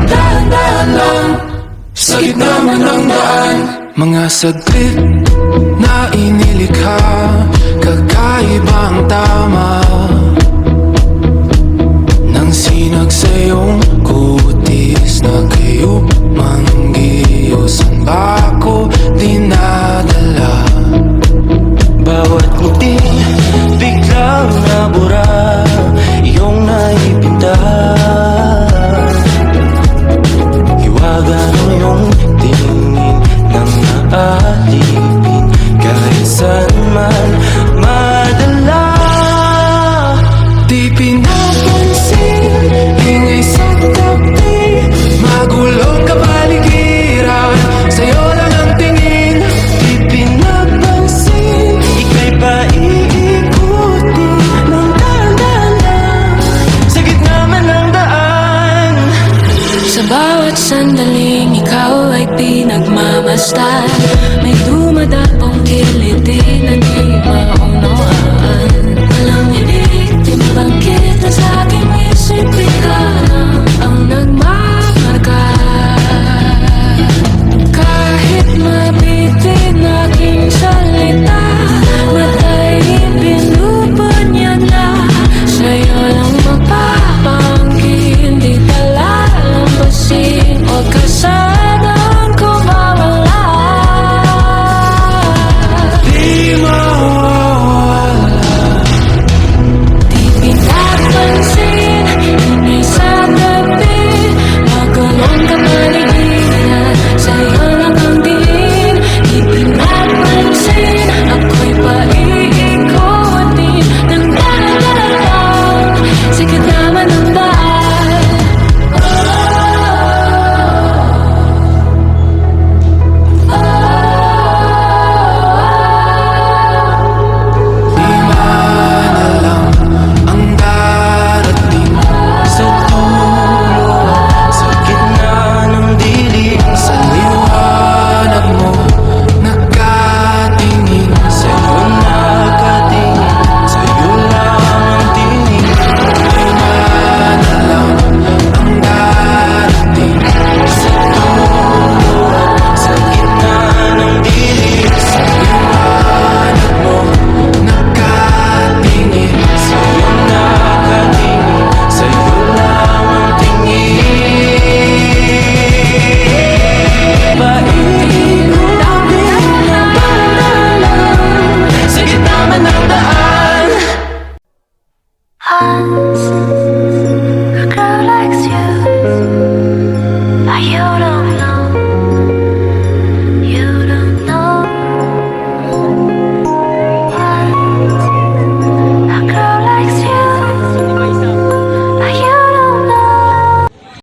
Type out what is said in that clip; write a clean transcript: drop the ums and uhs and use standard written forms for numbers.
Dahan-dahan lang sa gitna man ng daan. Mga saglit na inilikha, kakaibang tama nang sinag sa iyong kutis na kayo manggiyo. San ba ako dinadala? Bawat ngiti biglang nabura, iyong naipinta. Hiwaga mo yung tingin ng naalipin, kahit saan man madala. Di pinapansin, ingay sa tabi, magulong kapaligiran, sa'yo lang ang tingin. Di pinapansin, ika'y paiikutin ng dahan-dahan lang sa gitna man ng daan. Sa bawat sandaling ikaw ay pinagmamasdan, may dumadaan